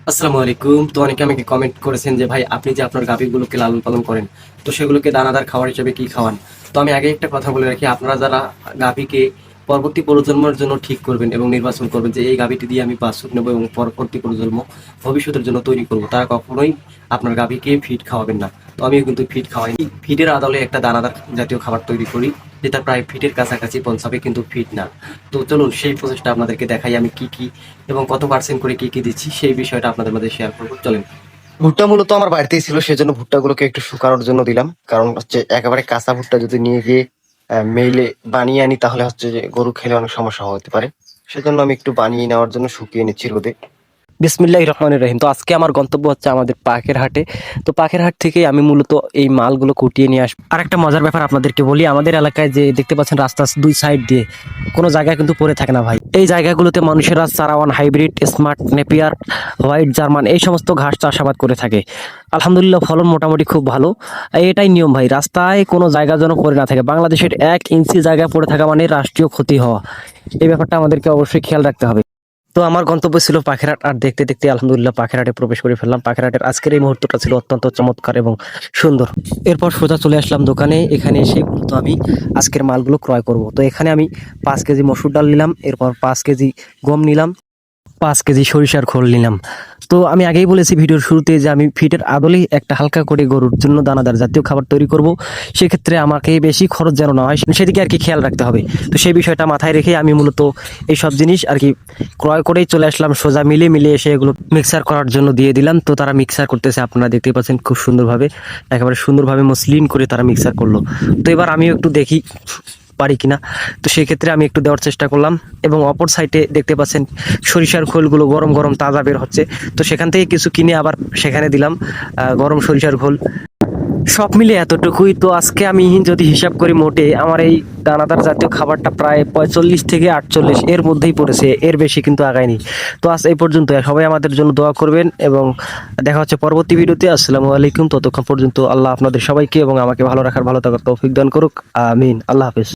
আসসালামু আলাইকুম। তো অনেকে আমাকে কমেন্ট করেছেন যে ভাই আপনি যে আপনার গাভীগুলোকে লালন পালন করেন, তো সেগুলোকে দানাদার খাবার হিসেবে কি খাওয়ান? তো আমি আগে একটা কথা বলে রাখি, আপনারা যারা গাভীকে পরবর্তী প্রজন্মের জন্য ঠিক করবেন এবং নির্বাচন করবেন যে এই গাভীটি দিয়ে আমি বাছুর নেবো এবং পরবর্তী প্রজন্ম ভবিষ্যতের জন্য তৈরি করব, তারা কখনোই আপনার গাভীকে ফিড খাওয়াবেন না। তো আমিও কিন্তু ফিড খাওয়াই, ফিডের আদলে একটা দানাদার জাতীয় খাবার তৈরি করি যেটা প্রায় ফিটের কাছাকাছি পৌঁছাবে, কিন্তু ফিট না। তো চলুন সেই প্রসেসটা আপনাদেরকে দেখাই, আমি কি কি এবং কত পার্সেন্ট করে কি কি দিচ্ছি সেই বিষয়টা আপনাদের মধ্যে শেয়ার করবো, চলেন। ভুট্টা মূলত আমার বাড়িতেই ছিল, সেজন্য ভুট্টাগুলোকে একটু শুকানোর জন্য দিলাম। কারণ হচ্ছে একেবারে কাঁচা ভুট্টা যদি নিয়ে গিয়ে মেইলে বানিয়ে আনি তাহলে হচ্ছে যে গরু খেলে অনেক সমস্যা হতে পারে। সেজন্য আমি একটু বানিয়ে নেওয়ার জন্য শুকিয়ে নিচ্ছি রোদে। বিসমিল্লাহির রহমানির রহিম। তো আজকে আমার গন্তব্য হচ্ছে আমাদের পাখের হাটে। তো পাখের হাট থেকে আমি মূলত এই মালগুলো কুটিয়ে নিয়ে আসবো। আর একটা মজার ব্যাপার আপনাদেরকে বলি, আমাদের এলাকায় যে দেখতে পাচ্ছেন রাস্তার দুই সাইড দিয়ে কোনো জায়গায় কিন্তু পড়ে থাকে না ভাই। এই জায়গাগুলোতে মানুষেরা সারাওয়ান hybrid, smart napier, white German এই সমস্ত ঘাস চাষাবাদ করে থাকে। আলহামদুলিল্লাহ ফলন মোটামুটি খুব ভালো। এটাই নিয়ম ভাই, রাস্তায় কোনো জায়গা যেন পড়ে না থাকে। বাংলাদেশের 1 ইঞ্চি জায়গায় পড়ে থাকা মানে রাষ্ট্রীয় ক্ষতি হওয়া। এই ব্যাপারটা আমাদেরকে অবশ্যই খেয়াল রাখতে হবে। তো আমার গন্তব্য ছিল পাখিরহাট, আর দেখতে দেখতে আলহামদুলিল্লাহ পাখিরহাটে প্রবেশ করে ফেললাম। পাখিরহাটের আজকের এই মুহূর্তটা ছিল অত্যন্ত চমৎকার এবং সুন্দর। এরপর সোজা চলে আসলাম দোকানে। এখানে এসে মূলত আমি আজকের মালগুলো ক্রয় করব। তো এখানে আমি 5 কেজি মসুর ডাল নিলাম, এরপর 5 কেজি গম নিলাম, 5 কেজি সরিষার খোল নিলাম। তো আমি আগেই বলেছি ভিডিওর শুরুতে যে আমি ফিটের আদলেই একটা হালকা করে গরুর জন্য দানাদার জাতীয় খাবার তৈরি করব। সেক্ষেত্রে আমাকে বেশি খরচ যেন না হয় সেদিকে আর কি খেয়াল রাখতে হবে। তো সেই বিষয়টা মাথায় রেখে আমি মূলত এই সব জিনিস আর কি ক্রয় করেই চলে আসলাম। সোজা মিলে এসে এগুলো মিক্সার করার জন্য দিয়ে দিলাম। তো তারা মিক্সার করতেছে, আপনারা দেখতে পাচ্ছেন খুব সুন্দরভাবে, একেবারে সুন্দরভাবে মসৃণ করে তারা মিক্সার করলো। তো এবার আমিও একটু দেখি পারি কিনা। তো সেই ক্ষেত্রে আমি একটু দেওয়ার চেষ্টা করলাম এবং অপর সাইডে দেখতে পাচ্ছেন সরিষার খোলগুলো গরম গরম তাজা বের হচ্ছে। তো সেখান থেকে কিছু কিনে আবার সেখানে দিলাম গরম সরিষার খোল। সব মিলে এতটুকুই। তো আজকে আমি যদি হিসাব করি মোটে আমার এই দানাদার জাতীয় খাবারটা প্রায় 45 থেকে 48 এর মধ্যেই পড়েছে, এর বেশি কিন্তু আগায়নি। তো আজ এই পর্যন্ত, সবাই আমাদের জন্য দোয়া করবেন এবং দেখা হচ্ছে পরবর্তী ভিডিওতে। আসসালামু আলাইকুম। ততক্ষণ পর্যন্ত আল্লাহ আপনাদের সবাইকে এবং আমাকে ভালো রাখার, ভালো থাকার তৌফিক দান করুক। আমিন। আল্লাহ হাফেজ।